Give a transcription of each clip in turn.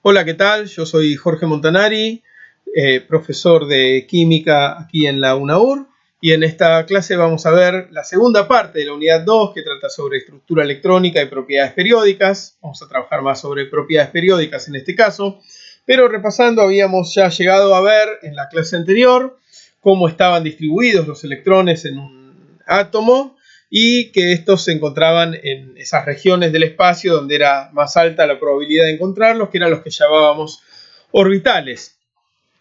Hola, ¿qué tal? Yo soy Jorge Montanari, profesor de química aquí en la UNAUR, y en esta clase vamos a ver la segunda parte de la unidad 2 que trata sobre estructura electrónica y propiedades periódicas. Vamos a trabajar más sobre propiedades periódicas en este caso, pero repasando habíamos ya llegado a ver en la clase anterior cómo estaban distribuidos los electrones en un átomo y que estos se encontraban en esas regiones del espacio donde era más alta la probabilidad de encontrarlos, que eran los que llamábamos orbitales.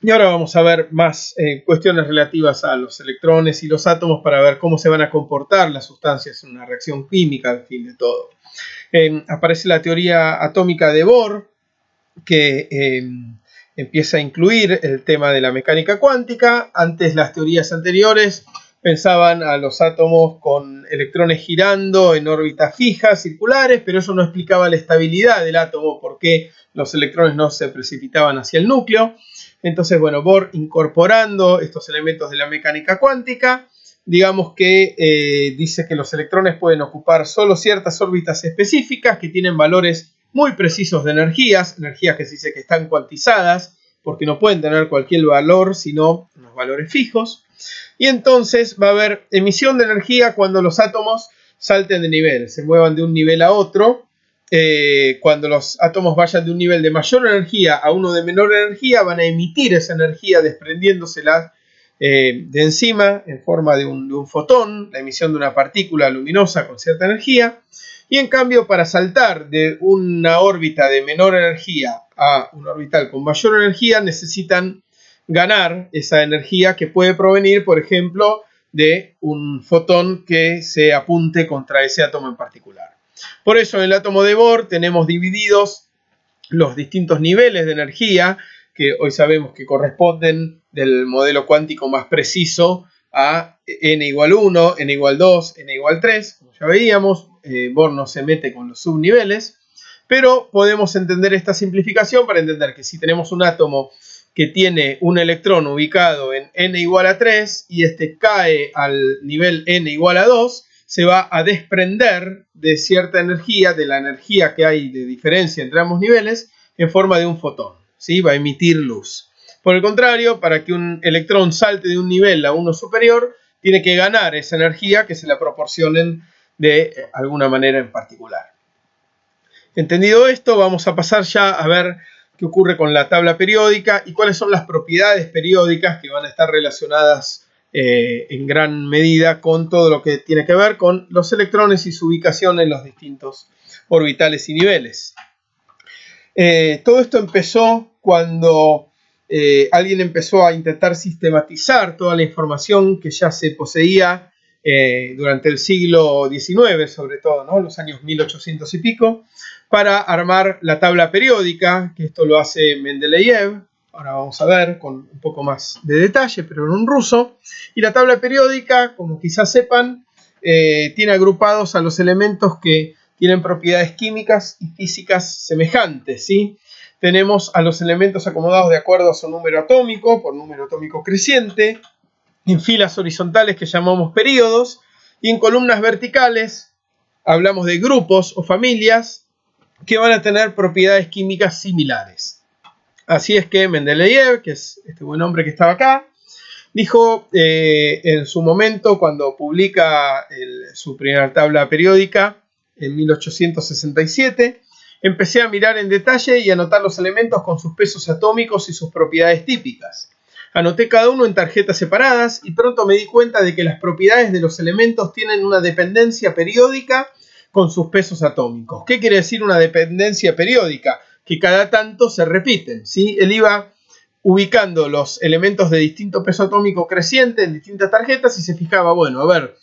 Y ahora vamos a ver más cuestiones relativas a los electrones y los átomos para ver cómo se van a comportar las sustancias en una reacción química, al fin de todo. Aparece la teoría atómica de Bohr, que empieza a incluir el tema de la mecánica cuántica. Antes, las teorías anteriores pensaban a los átomos con electrones girando en órbitas fijas, circulares, pero eso no explicaba la estabilidad del átomo, porque los electrones no se precipitaban hacia el núcleo. Entonces, bueno, Bohr, incorporando estos elementos de la mecánica cuántica, digamos que dice que los electrones pueden ocupar solo ciertas órbitas específicas que tienen valores muy precisos de energías que se dice que están cuantizadas, porque no pueden tener cualquier valor, sino unos valores fijos. Y entonces va a haber emisión de energía cuando los átomos salten de nivel, se muevan de un nivel a otro. Cuando los átomos vayan de un nivel de mayor energía a uno de menor energía, van a emitir esa energía desprendiéndosela de encima en forma de un fotón, la emisión de una partícula luminosa con cierta energía. Y en cambio, para saltar de una órbita de menor energía a una orbital con mayor energía, necesitan ganar esa energía que puede provenir, por ejemplo, de un fotón que se apunte contra ese átomo en particular. Por eso en el átomo de Bohr tenemos divididos los distintos niveles de energía que hoy sabemos que corresponden del modelo cuántico más preciso a n igual 1, n igual 2, n igual 3, como ya veíamos. Bohr no se mete con los subniveles, pero podemos entender esta simplificación para entender que si tenemos un átomo que tiene un electrón ubicado en n igual a 3 y este cae al nivel n igual a 2, se va a desprender de cierta energía, de la energía que hay de diferencia entre ambos niveles, en forma de un fotón, ¿sí? Va a emitir luz. Por el contrario, para que un electrón salte de un nivel a uno superior, tiene que ganar esa energía que se la proporcionen de alguna manera en particular. Entendido esto, vamos a pasar ya a ver qué ocurre con la tabla periódica y cuáles son las propiedades periódicas que van a estar relacionadas en gran medida con todo lo que tiene que ver con los electrones y su ubicación en los distintos orbitales y niveles. Todo esto empezó cuando alguien empezó a intentar sistematizar toda la información que ya se poseía durante el siglo XIX, sobre todo, ¿no? Los años 1800 y pico, para armar la tabla periódica, que esto lo hace Mendeleev. Ahora vamos a ver con un poco más de detalle, pero en un ruso. Y la tabla periódica, como quizás sepan, tiene agrupados a los elementos que tienen propiedades químicas y físicas semejantes, ¿sí? Tenemos a los elementos acomodados de acuerdo a su número atómico, por número atómico creciente, en filas horizontales que llamamos períodos, y en columnas verticales hablamos de grupos o familias que van a tener propiedades químicas similares. Así es que Mendeleev, que es este buen hombre que estaba acá, dijo en su momento, cuando publica su primera tabla periódica en 1867, empecé a mirar en detalle y anotar los elementos con sus pesos atómicos y sus propiedades típicas. Anoté cada uno en tarjetas separadas y pronto me di cuenta de que las propiedades de los elementos tienen una dependencia periódica con sus pesos atómicos. ¿Qué quiere decir una dependencia periódica? Que cada tanto se repiten, ¿sí? Él iba ubicando los elementos de distinto peso atómico creciente en distintas tarjetas y se fijaba, bueno, a ver,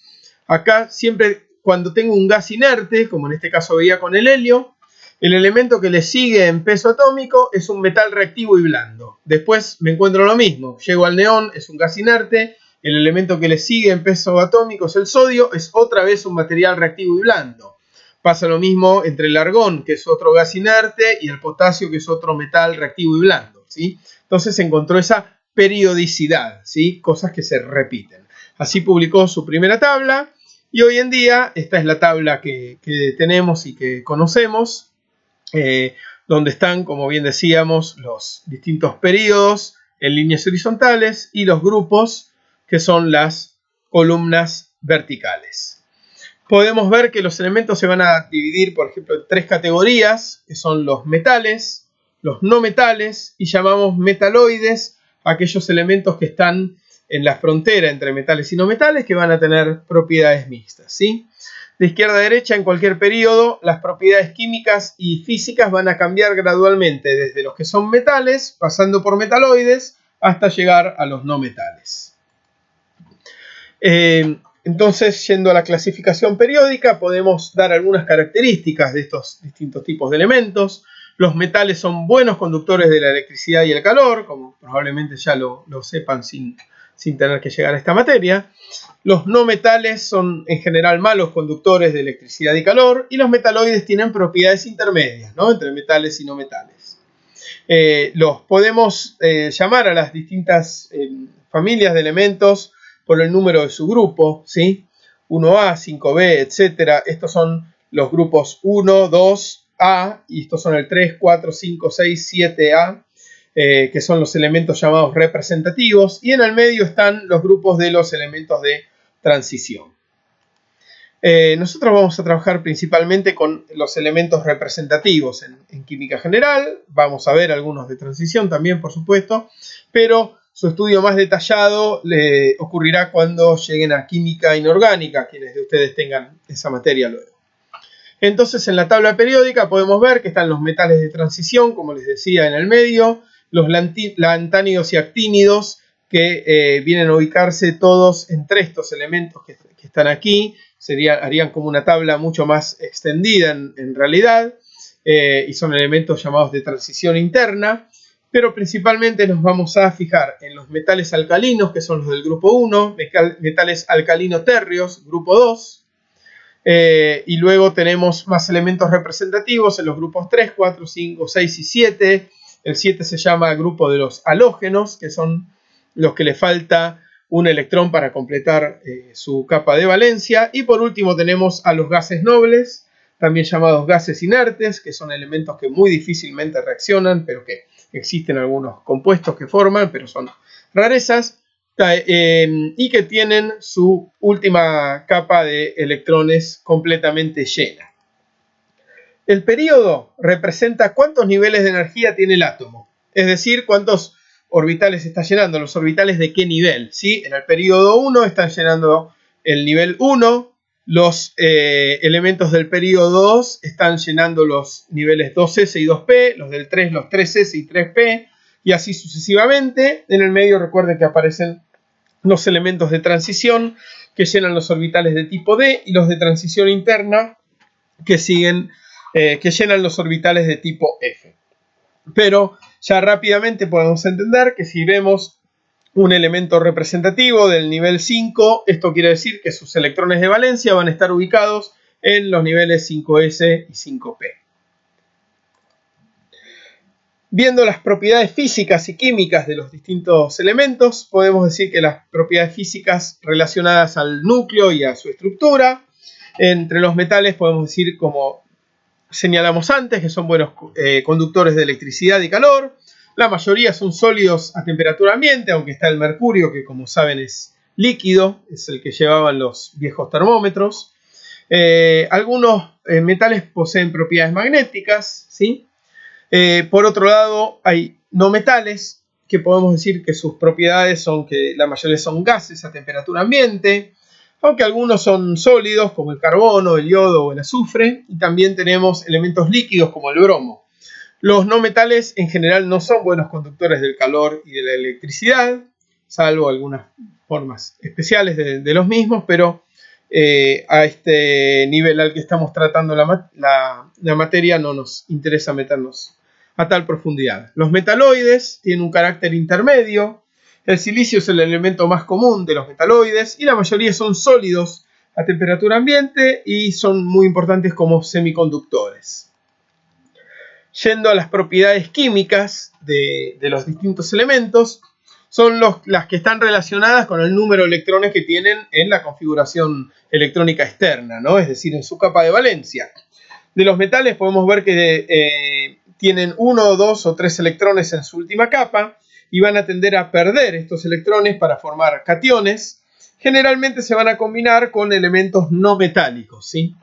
acá siempre cuando tengo un gas inerte, como en este caso veía con el helio, el elemento que le sigue en peso atómico es un metal reactivo y blando. Después me encuentro lo mismo, llego al neón, es un gas inerte, el elemento que le sigue en peso atómico es el sodio, es otra vez un material reactivo y blando. Pasa lo mismo entre el argón, que es otro gas inerte, y el potasio, que es otro metal reactivo y blando, ¿sí? Entonces se encontró esa periodicidad, ¿sí? Cosas que se repiten. Así publicó su primera tabla, y hoy en día esta es la tabla que tenemos y que conocemos. donde están, como bien decíamos, los distintos períodos en líneas horizontales y los grupos, que son las columnas verticales. Podemos ver que los elementos se van a dividir, por ejemplo, en tres categorías, que son los metales, los no metales, y llamamos metaloides a aquellos elementos que están en la frontera entre metales y no metales, que van a tener propiedades mixtas, ¿sí? De izquierda a derecha, en cualquier periodo, las propiedades químicas y físicas van a cambiar gradualmente, desde los que son metales, pasando por metaloides, hasta llegar a los no metales. Entonces, yendo a la clasificación periódica, podemos dar algunas características de estos distintos tipos de elementos. Los metales son buenos conductores de la electricidad y el calor, como probablemente ya lo sepan sin tener que llegar a esta materia. Los no metales son en general malos conductores de electricidad y calor, y los metaloides tienen propiedades intermedias, ¿no?, entre metales y no metales. Los podemos llamar a las distintas familias de elementos por el número de su grupo, ¿sí? 1A, 5B, etc. Estos son los grupos 1, 2A, y estos son el 3, 4, 5, 6, 7A, que son los elementos llamados representativos, y en el medio están los grupos de los elementos de transición. Nosotros vamos a trabajar principalmente con los elementos representativos en química general. Vamos a ver algunos de transición también, por supuesto, pero su estudio más detallado le ocurrirá cuando lleguen a química inorgánica, quienes de ustedes tengan esa materia luego. Entonces, en la tabla periódica podemos ver que están los metales de transición, como les decía, en el medio, los lantánidos y actínidos, que vienen a ubicarse todos entre estos elementos que están aquí. Harían como una tabla mucho más extendida en realidad, y son elementos llamados de transición interna. Pero principalmente nos vamos a fijar en los metales alcalinos, que son los del grupo 1, metales alcalino-térreos, grupo 2, y luego tenemos más elementos representativos en los grupos 3, 4, 5, 6 y 7. El 7 se llama grupo de los halógenos, que son los que le falta un electrón para completar su capa de valencia. Y por último tenemos a los gases nobles, también llamados gases inertes, que son elementos que muy difícilmente reaccionan, pero que existen algunos compuestos que forman, pero son rarezas, y que tienen su última capa de electrones completamente llena. El período representa cuántos niveles de energía tiene el átomo, es decir, cuántos orbitales está llenando, los orbitales de qué nivel, ¿sí? En el período 1 están llenando el nivel 1, los elementos del período 2 están llenando los niveles 2s y 2p, los del 3 los 3s y 3p, y así sucesivamente. En el medio recuerden que aparecen los elementos de transición que llenan los orbitales de tipo D, y los de transición interna que llenan los orbitales de tipo F. Pero ya rápidamente podemos entender que si vemos un elemento representativo del nivel 5, esto quiere decir que sus electrones de valencia van a estar ubicados en los niveles 5s y 5p. Viendo las propiedades físicas y químicas de los distintos elementos, podemos decir que las propiedades físicas relacionadas al núcleo y a su estructura. Entre los metales podemos decir, como señalamos antes, que son buenos conductores de electricidad y calor. La mayoría son sólidos a temperatura ambiente, aunque está el mercurio, que como saben es líquido, es el que llevaban los viejos termómetros. Algunos metales poseen propiedades magnéticas, ¿sí? Por otro lado, hay no metales, que podemos decir que sus propiedades son que la mayoría son gases a temperatura ambiente, aunque algunos son sólidos, como el carbono, el yodo o el azufre, y también tenemos elementos líquidos como el bromo. Los no metales en general no son buenos conductores del calor y de la electricidad, salvo algunas formas especiales de los mismos, pero a este nivel al que estamos tratando la materia no nos interesa meternos a tal profundidad. Los metaloides tienen un carácter intermedio. El silicio es el elemento más común de los metaloides y la mayoría son sólidos a temperatura ambiente y son muy importantes como semiconductores. Yendo a las propiedades químicas de los distintos elementos, son las que están relacionadas con el número de electrones que tienen en la configuración electrónica externa, ¿no? Es decir, en su capa de valencia. De los metales podemos ver que tienen 1, 2 o 3 electrones en su última capa y van a tender a perder estos electrones para formar cationes. Generalmente se van a combinar con elementos no metálicos, ¿sí?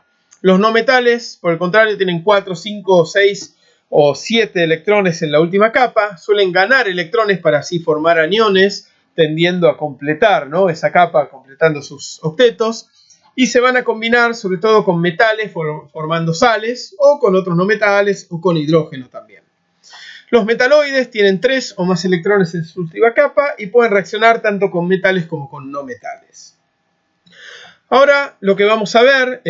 Los no metales, por el contrario, tienen 4, 5, 6 o 7 electrones en la última capa. Suelen ganar electrones para así formar aniones, tendiendo a completar, ¿no?, esa capa, completando sus octetos. Y se van a combinar sobre todo con metales, formando sales, o con otros no metales, o con hidrógeno también. Los metaloides tienen 3 o más electrones en su última capa y pueden reaccionar tanto con metales como con no metales. Ahora lo que vamos a ver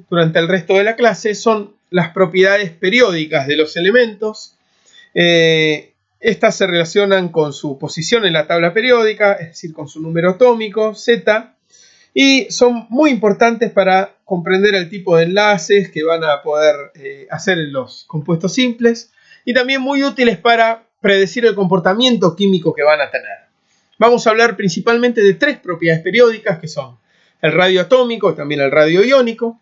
durante el resto de la clase son las propiedades periódicas de los elementos. Estas se relacionan con su posición en la tabla periódica, es decir, con su número atómico, Z, y son muy importantes para comprender el tipo de enlaces que van a poder hacer en los compuestos simples, y también muy útiles para predecir el comportamiento químico que van a tener. Vamos a hablar principalmente de 3 propiedades periódicas, que son el radio atómico y también el radio iónico,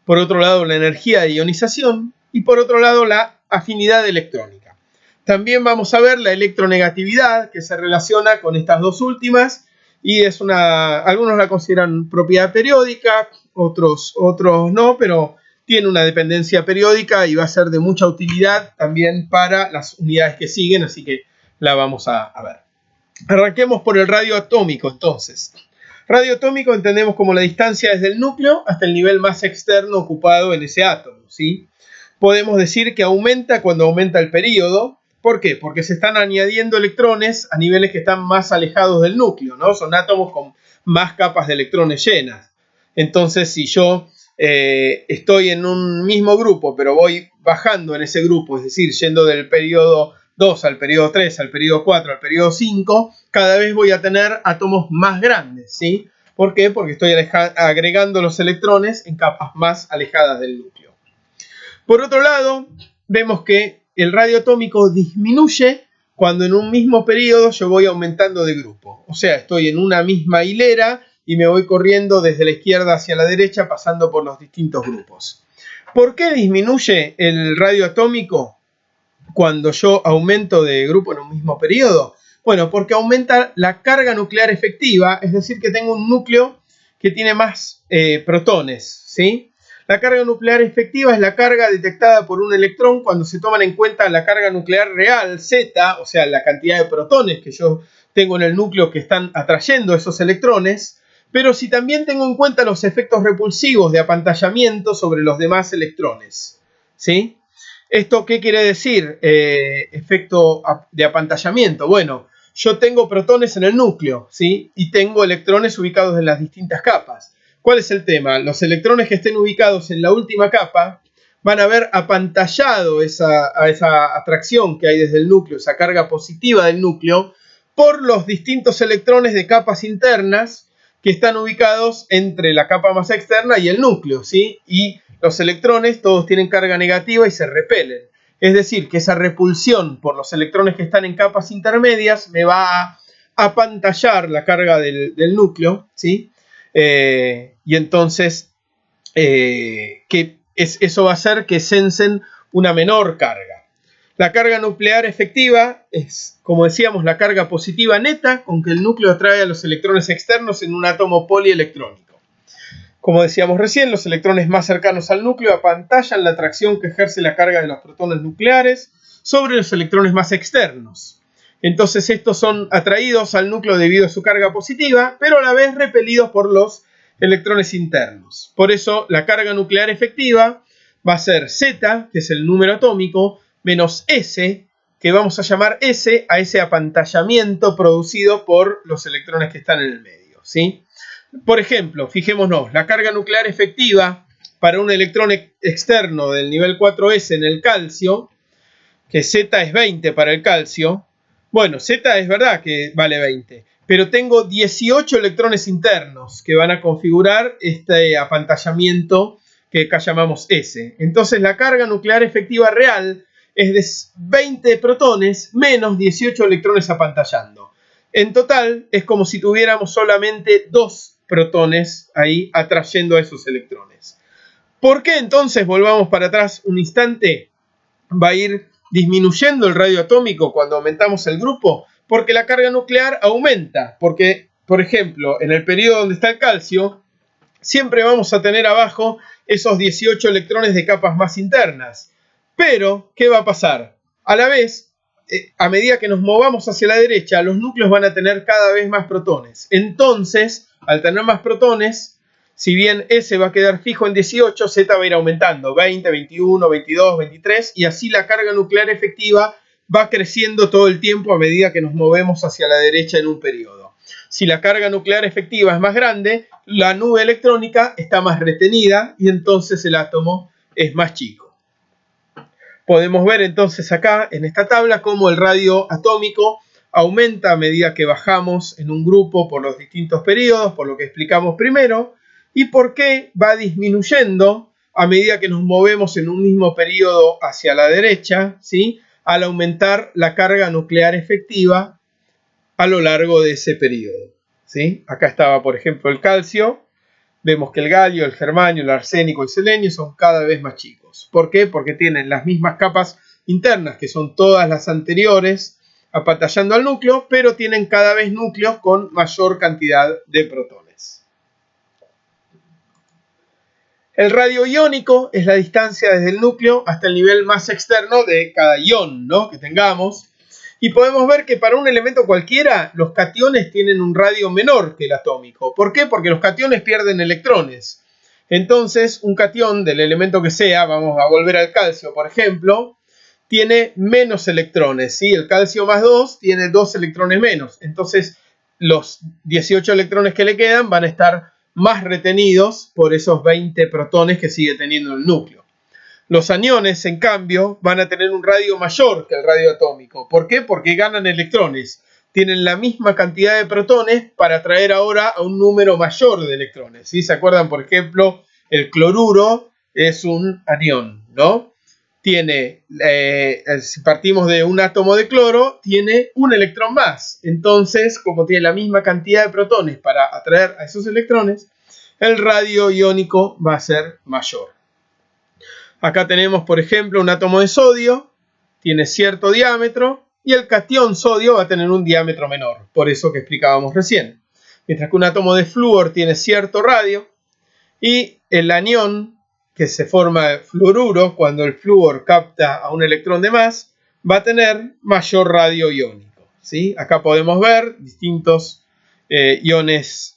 por otro lado la energía de ionización y por otro lado la afinidad electrónica. También vamos a ver la electronegatividad, que se relaciona con estas dos últimas y algunos la consideran propiedad periódica, otros no, pero tiene una dependencia periódica y va a ser de mucha utilidad también para las unidades que siguen, así que la vamos a ver. Arranquemos por el radio atómico entonces. Radio atómico entendemos como la distancia desde el núcleo hasta el nivel más externo ocupado en ese átomo, ¿sí? Podemos decir que aumenta cuando aumenta el período. ¿Por qué? Porque se están añadiendo electrones a niveles que están más alejados del núcleo, ¿no? Son átomos con más capas de electrones llenas. Entonces, si yo estoy en un mismo grupo, pero voy bajando en ese grupo, es decir, yendo del periodo 2 al periodo 3, al periodo 4, al periodo 5, cada vez voy a tener átomos más grandes, ¿sí? ¿Por qué? Porque estoy agregando los electrones en capas más alejadas del núcleo. Por otro lado, vemos que el radio atómico disminuye cuando en un mismo periodo yo voy aumentando de grupo. O sea, estoy en una misma hilera y me voy corriendo desde la izquierda hacia la derecha, pasando por los distintos grupos. ¿Por qué disminuye el radio atómico cuando yo aumento de grupo en un mismo periodo? Bueno, porque aumenta la carga nuclear efectiva, es decir, que tengo un núcleo que tiene más protones, ¿sí? La carga nuclear efectiva es la carga detectada por un electrón cuando se toman en cuenta la carga nuclear real, Z, o sea, la cantidad de protones que yo tengo en el núcleo que están atrayendo esos electrones, pero si también tengo en cuenta los efectos repulsivos de apantallamiento sobre los demás electrones, ¿sí? ¿Esto qué quiere decir? Efecto de apantallamiento. Bueno, yo tengo protones en el núcleo, ¿sí? Y tengo electrones ubicados en las distintas capas. ¿Cuál es el tema? Los electrones que estén ubicados en la última capa van a ver apantallado esa atracción que hay desde el núcleo, esa carga positiva del núcleo, por los distintos electrones de capas internas que están ubicados entre la capa más externa y el núcleo, ¿sí? Y los electrones todos tienen carga negativa y se repelen. Es decir, que esa repulsión por los electrones que están en capas intermedias me va a apantallar la carga del núcleo, ¿sí? Y entonces eso va a hacer que sensen una menor carga. La carga nuclear efectiva es, como decíamos, la carga positiva neta con que el núcleo atrae a los electrones externos en un átomo polielectrónico. Como decíamos recién, los electrones más cercanos al núcleo apantallan la atracción que ejerce la carga de los protones nucleares sobre los electrones más externos. Entonces estos son atraídos al núcleo debido a su carga positiva, pero a la vez repelidos por los electrones internos. Por eso la carga nuclear efectiva va a ser Z, que es el número atómico, menos S, que vamos a llamar S a ese apantallamiento producido por los electrones que están en el medio, ¿sí? Por ejemplo, fijémonos, la carga nuclear efectiva para un electrón externo del nivel 4S en el calcio, que Z es 20 para el calcio. Bueno, Z es verdad que vale 20, pero tengo 18 electrones internos que van a configurar este apantallamiento que acá llamamos S. Entonces la carga nuclear efectiva real es de 20 protones menos 18 electrones apantallando. En total es como si tuviéramos solamente 2 protones ahí atrayendo a esos electrones. ¿Por qué entonces, volvamos para atrás un instante, va a ir disminuyendo el radio atómico cuando aumentamos el grupo? Porque la carga nuclear aumenta, porque, por ejemplo, en el periodo donde está el calcio, siempre vamos a tener abajo esos 18 electrones de capas más internas. Pero, ¿qué va a pasar? A la vez, a medida que nos movamos hacia la derecha, los núcleos van a tener cada vez más protones. Entonces, al tener más protones, si bien S va a quedar fijo en 18, Z va a ir aumentando, 20, 21, 22, 23, y así la carga nuclear efectiva va creciendo todo el tiempo a medida que nos movemos hacia la derecha en un periodo. Si la carga nuclear efectiva es más grande, la nube electrónica está más retenida y entonces el átomo es más chico. Podemos ver entonces acá en esta tabla cómo el radio atómico aumenta a medida que bajamos en un grupo por los distintos periodos, por lo que explicamos primero, y por qué va disminuyendo a medida que nos movemos en un mismo periodo hacia la derecha, ¿sí?, al aumentar la carga nuclear efectiva a lo largo de ese periodo, ¿sí? Acá estaba, por ejemplo, el calcio. Vemos que el galio, el germanio, el arsénico y el selenio son cada vez más chicos. ¿Por qué? Porque tienen las mismas capas internas, que son todas las anteriores, apantallando al núcleo, pero tienen cada vez núcleos con mayor cantidad de protones. El radio iónico es la distancia desde el núcleo hasta el nivel más externo de cada ion, ¿no?, que tengamos. Y podemos ver que para un elemento cualquiera, los cationes tienen un radio menor que el atómico. ¿Por qué? Porque los cationes pierden electrones. Entonces, un catión del elemento que sea, vamos a volver al calcio, por ejemplo, tiene menos electrones, ¿sí? El calcio más 2 tiene 2 electrones menos. Entonces, los 18 electrones que le quedan van a estar más retenidos por esos 20 protones que sigue teniendo el núcleo. Los aniones, en cambio, van a tener un radio mayor que el radio atómico. ¿Por qué? Porque ganan electrones. Tienen la misma cantidad de protones para atraer ahora a un número mayor de electrones, ¿sí? ¿Se acuerdan? Por ejemplo, el cloruro es un anión, ¿no? Tiene, si partimos de un átomo de cloro, tiene un electrón más. Entonces, como tiene la misma cantidad de protones para atraer a esos electrones, el radio iónico va a ser mayor. Acá tenemos, por ejemplo, un átomo de sodio, tiene cierto diámetro, y el catión sodio va a tener un diámetro menor, por eso que explicábamos recién. Mientras que un átomo de flúor tiene cierto radio, y el anión, que se forma fluoruro cuando el flúor capta a un electrón de más, va a tener mayor radio iónico, ¿sí? Acá podemos ver distintos iones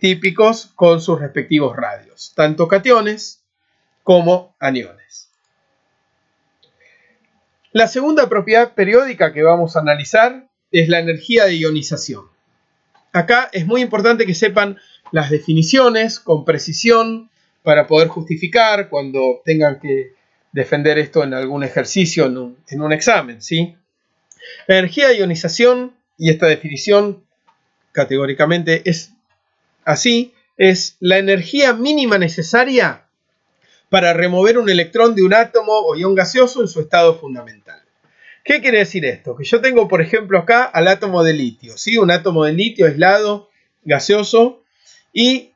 típicos con sus respectivos radios, tanto cationes como aniones. La segunda propiedad periódica que vamos a analizar es la energía de ionización. Acá es muy importante que sepan las definiciones con precisión para poder justificar cuando tengan que defender esto en algún ejercicio, en un examen, ¿sí? La energía de ionización, y esta definición categóricamente es así, es la energía mínima necesaria para remover un electrón de un átomo o ion gaseoso en su estado fundamental. ¿Qué quiere decir esto? Que yo tengo, por ejemplo, acá al átomo de litio, ¿sí? Un átomo de litio aislado, gaseoso, y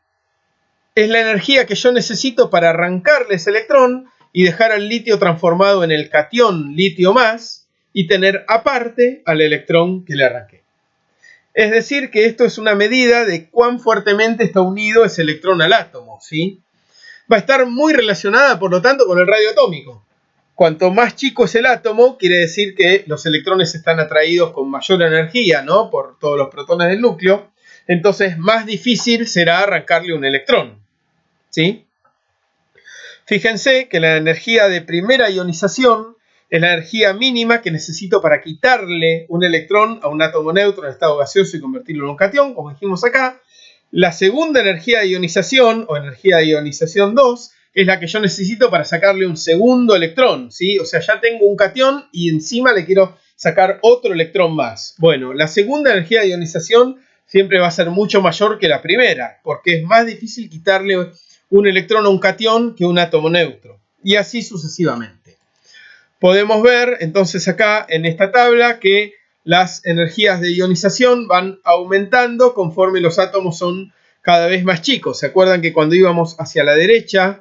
es la energía que yo necesito para arrancarle ese electrón y dejar al litio transformado en el catión litio más y tener aparte al electrón que le arranqué. Es decir, que esto es una medida de cuán fuertemente está unido ese electrón al átomo, ¿sí? Va a estar muy relacionada, por lo tanto, con el radio atómico. Cuanto más chico es el átomo, quiere decir que los electrones están atraídos con mayor energía, ¿no?, por todos los protones del núcleo. Entonces, más difícil será arrancarle un electrón, ¿sí? Fíjense que la energía de primera ionización es la energía mínima que necesito para quitarle un electrón a un átomo neutro en estado gaseoso y convertirlo en un catión, como dijimos acá. La segunda energía de ionización, o energía de ionización 2, es la que yo necesito para sacarle un segundo electrón, ¿sí? O sea, ya tengo un catión y encima le quiero sacar otro electrón más. Bueno, la segunda energía de ionización siempre va a ser mucho mayor que la primera, porque es más difícil quitarle un electrón a un catión que un átomo neutro, y así sucesivamente. Podemos ver entonces acá en esta tabla que las energías de ionización van aumentando conforme los átomos son cada vez más chicos. ¿Se acuerdan que cuando íbamos hacia la derecha,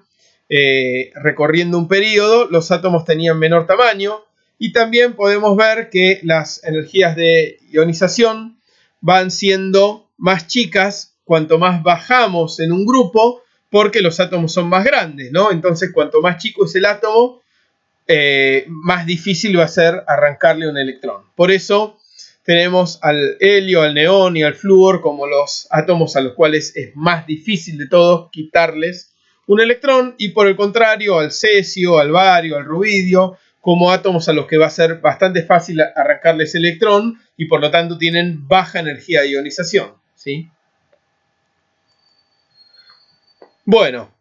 recorriendo un periodo, los átomos tenían menor tamaño, y también podemos ver que las energías de ionización van siendo más chicas cuanto más bajamos en un grupo, porque los átomos son más grandes, ¿no? Entonces, cuanto más chico es el átomo, más difícil va a ser arrancarle un electrón. Por eso tenemos al helio, al neón y al flúor como los átomos a los cuales es más difícil de todos quitarles un electrón, y por el contrario al cesio, al bario, al rubidio como átomos a los que va a ser bastante fácil arrancarles electrón y por lo tanto tienen baja energía de ionización, ¿sí? Bueno,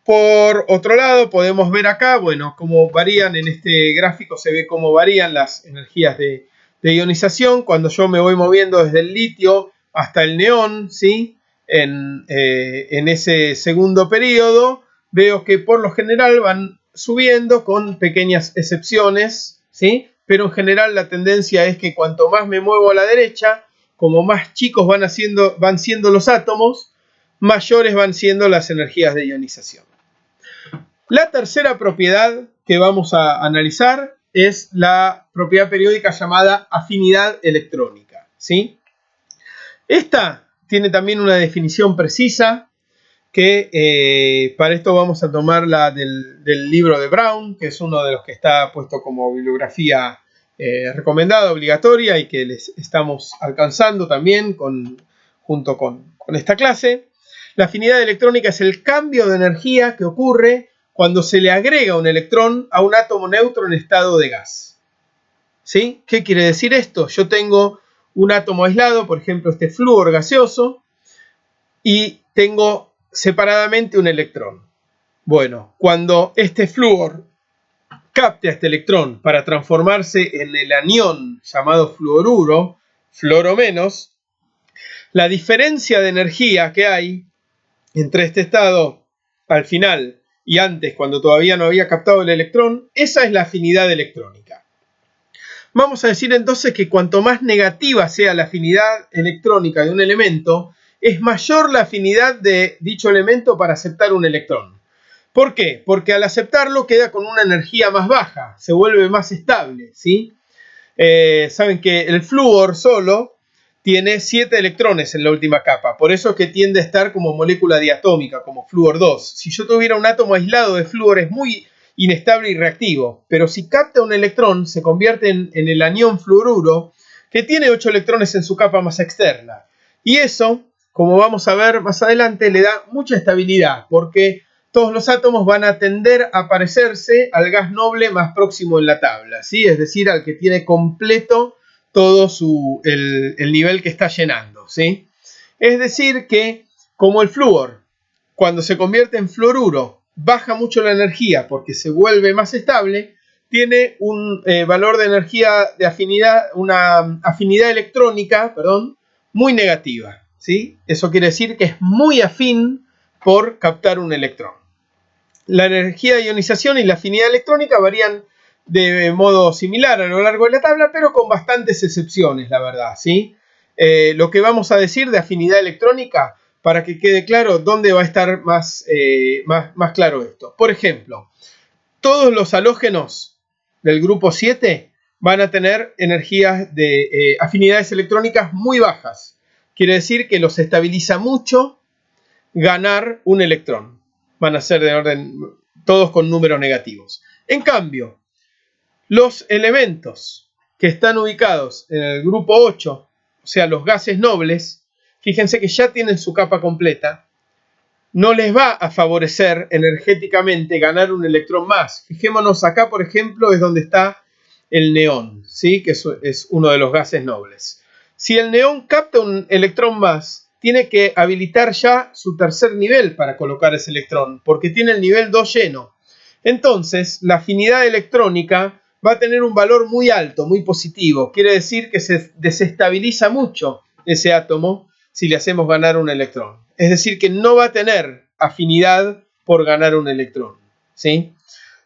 por otro lado podemos ver acá, bueno, cómo varían en este gráfico, se ve cómo varían las energías de ionización cuando yo me voy moviendo desde el litio hasta el neón, ¿sí? En ese segundo periodo veo que por lo general van subiendo con pequeñas excepciones, ¿sí? Pero en general la tendencia es que cuanto más me muevo a la derecha, como más chicos van siendo los átomos, mayores van siendo las energías de ionización. La tercera propiedad que vamos a analizar es la propiedad periódica llamada afinidad electrónica, ¿sí? Esta tiene también una definición precisa que para esto vamos a tomarla del libro de Brown, que es uno de los que está puesto como bibliografía recomendada, obligatoria, y que les estamos alcanzando también junto con esta clase. La afinidad electrónica es el cambio de energía que ocurre cuando se le agrega un electrón a un átomo neutro en estado de gas. ¿Sí? ¿Qué quiere decir esto? Yo tengo un átomo aislado, por ejemplo este flúor gaseoso, y tengo separadamente un electrón. Bueno, cuando este flúor capte a este electrón para transformarse en el anión llamado fluoruro, fluoro menos, la diferencia de energía que hay entre este estado al final y antes, cuando todavía no había captado el electrón, esa es la afinidad electrónica. Vamos a decir entonces que cuanto más negativa sea la afinidad electrónica de un elemento, es mayor la afinidad de dicho elemento para aceptar un electrón. ¿Por qué? Porque al aceptarlo queda con una energía más baja, se vuelve más estable, ¿sí? Saben que el flúor solo tiene 7 electrones en la última capa, por eso es que tiende a estar como molécula diatómica, como flúor 2. Si yo tuviera un átomo aislado de flúor es muy inestable y reactivo, pero si capta un electrón se convierte en el anión fluoruro, que tiene 8 electrones en su capa más externa. Y eso, como vamos a ver más adelante, le da mucha estabilidad, porque todos los átomos van a tender a parecerse al gas noble más próximo en la tabla, ¿sí? Es decir, al que tiene completo todo el nivel que está llenando, ¿sí? Es decir que, como el flúor, cuando se convierte en fluoruro, baja mucho la energía porque se vuelve más estable, tiene un valor de energía de afinidad, una afinidad electrónica, perdón, muy negativa, ¿sí? Eso quiere decir que es muy afín por captar un electrón. La energía de ionización y la afinidad electrónica varían de modo similar a lo largo de la tabla, pero con bastantes excepciones, la verdad, ¿sí? Lo que vamos a decir de afinidad electrónica, para que quede claro dónde va a estar más claro esto. Por ejemplo, todos los halógenos del grupo 7 van a tener energías de afinidades electrónicas muy bajas. Quiere decir que los estabiliza mucho ganar un electrón. Van a ser de orden todos con números negativos. En cambio, los elementos que están ubicados en el grupo 8, o sea, los gases nobles, fíjense que ya tienen su capa completa, no les va a favorecer energéticamente ganar un electrón más. Fijémonos acá, por ejemplo, es donde está el neón, ¿sí? Que es uno de los gases nobles. Si el neón capta un electrón más, tiene que habilitar ya su tercer nivel para colocar ese electrón, porque tiene el nivel 2 lleno. Entonces, la afinidad electrónica va a tener un valor muy alto, muy positivo. Quiere decir que se desestabiliza mucho ese átomo si le hacemos ganar un electrón. Es decir, que no va a tener afinidad por ganar un electrón, ¿sí?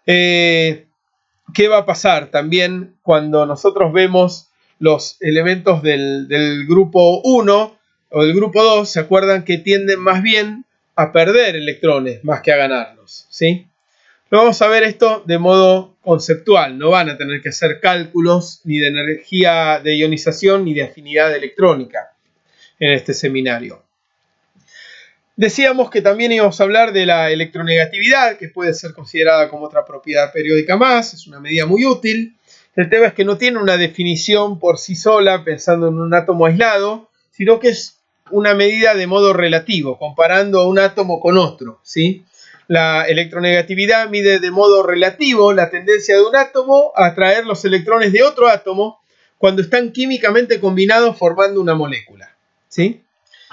¿Qué va a pasar también cuando nosotros vemos los elementos del grupo 1 o del grupo 2? ¿Se acuerdan que tienden más bien a perder electrones más que a ganarlos, ¿sí? Lo vamos a ver esto de modo conceptual, no van a tener que hacer cálculos ni de energía de ionización ni de afinidad electrónica en este seminario. Decíamos que también íbamos a hablar de la electronegatividad, que puede ser considerada como otra propiedad periódica más, es una medida muy útil. El tema es que no tiene una definición por sí sola, pensando en un átomo aislado, sino que es una medida de modo relativo, comparando a un átomo con otro, ¿sí? La electronegatividad mide de modo relativo la tendencia de un átomo a atraer los electrones de otro átomo cuando están químicamente combinados formando una molécula, ¿sí?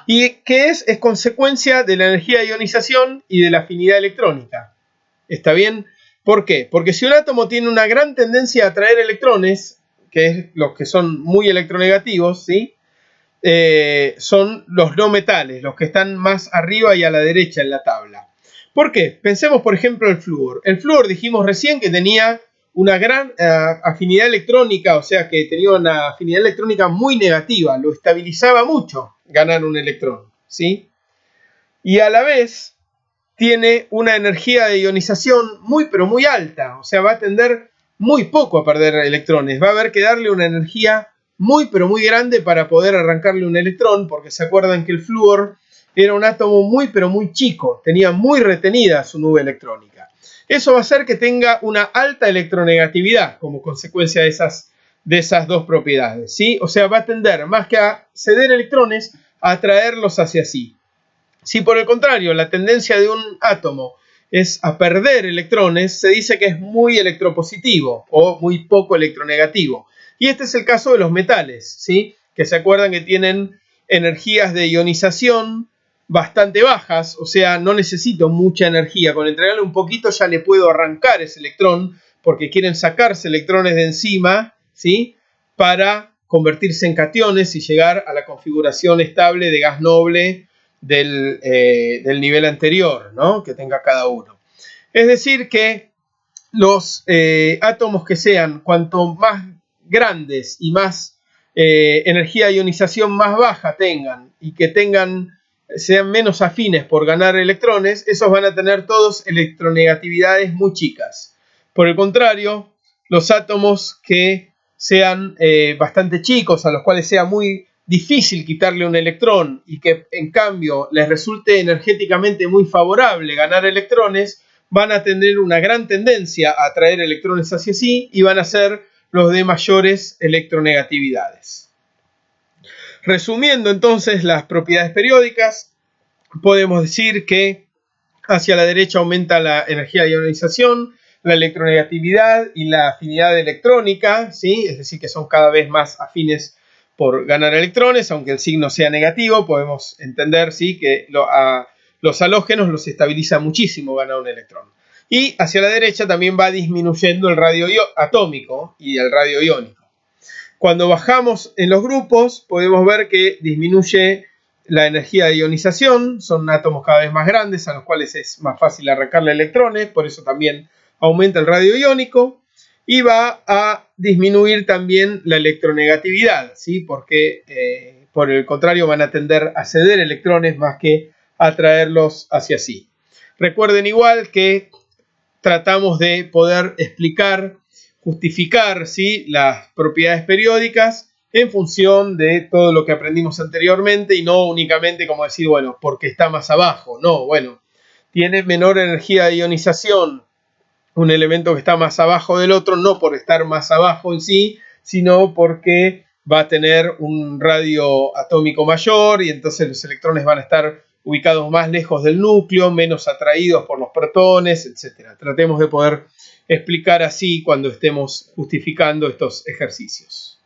¿Y qué es? Es consecuencia de la energía de ionización y de la afinidad electrónica. ¿Está bien? ¿Por qué? Porque si un átomo tiene una gran tendencia a atraer electrones, que es los que son muy electronegativos, ¿sí? Son los no metales, los que están más arriba y a la derecha en la tabla. ¿Por qué? Pensemos, por ejemplo, el flúor. El flúor dijimos recién que tenía una gran afinidad electrónica, o sea que tenía una afinidad electrónica muy negativa, lo estabilizaba mucho ganar un electrón, ¿sí? Y a la vez tiene una energía de ionización muy pero muy alta, o sea, va a tender muy poco a perder electrones, va a haber que darle una energía muy pero muy grande para poder arrancarle un electrón, porque se acuerdan que el flúor era un átomo muy pero muy chico, tenía muy retenida su nube electrónica. Eso va a hacer que tenga una alta electronegatividad como consecuencia de esas dos propiedades, ¿sí? O sea, va a tender más que a ceder electrones, a atraerlos hacia sí. Si por el contrario la tendencia de un átomo es a perder electrones, se dice que es muy electropositivo o muy poco electronegativo. Y este es el caso de los metales, ¿sí? Que se acuerdan que tienen energías de ionización bastante bajas, o sea, no necesito mucha energía. Con entregarle un poquito ya le puedo arrancar ese electrón porque quieren sacarse electrones de encima, ¿sí? Para convertirse en cationes y llegar a la configuración estable de gas noble del nivel anterior, ¿no? Que tenga cada uno. Es decir que los átomos que sean cuanto más grandes y más energía de ionización más baja tengan y que sean menos afines por ganar electrones, esos van a tener todos electronegatividades muy chicas. Por el contrario, los átomos que sean bastante chicos, a los cuales sea muy difícil quitarle un electrón y que en cambio les resulte energéticamente muy favorable ganar electrones, van a tener una gran tendencia a atraer electrones hacia sí y van a ser los de mayores electronegatividades. Resumiendo entonces las propiedades periódicas, podemos decir que hacia la derecha aumenta la energía de ionización, la electronegatividad y la afinidad electrónica, ¿sí? Es decir, que son cada vez más afines por ganar electrones, aunque el signo sea negativo, podemos entender, ¿sí? Que los halógenos los estabiliza muchísimo ganar un electrón. Y hacia la derecha también va disminuyendo el radio atómico y el radio iónico. Cuando bajamos en los grupos, podemos ver que disminuye la energía de ionización, son átomos cada vez más grandes a los cuales es más fácil arrancarle electrones, por eso también aumenta el radio iónico, y va a disminuir también la electronegatividad, ¿sí? Porque por el contrario van a tender a ceder electrones más que a atraerlos hacia sí. Recuerden igual que tratamos de poder justificar, ¿sí? Las propiedades periódicas en función de todo lo que aprendimos anteriormente y no únicamente como decir, bueno, porque está más abajo. No, bueno, tiene menor energía de ionización un elemento que está más abajo del otro, no por estar más abajo en sí, sino porque va a tener un radio atómico mayor y entonces los electrones van a estar ubicados más lejos del núcleo, menos atraídos por los protones, etc. Tratemos de poder explicar así cuando estemos justificando estos ejercicios.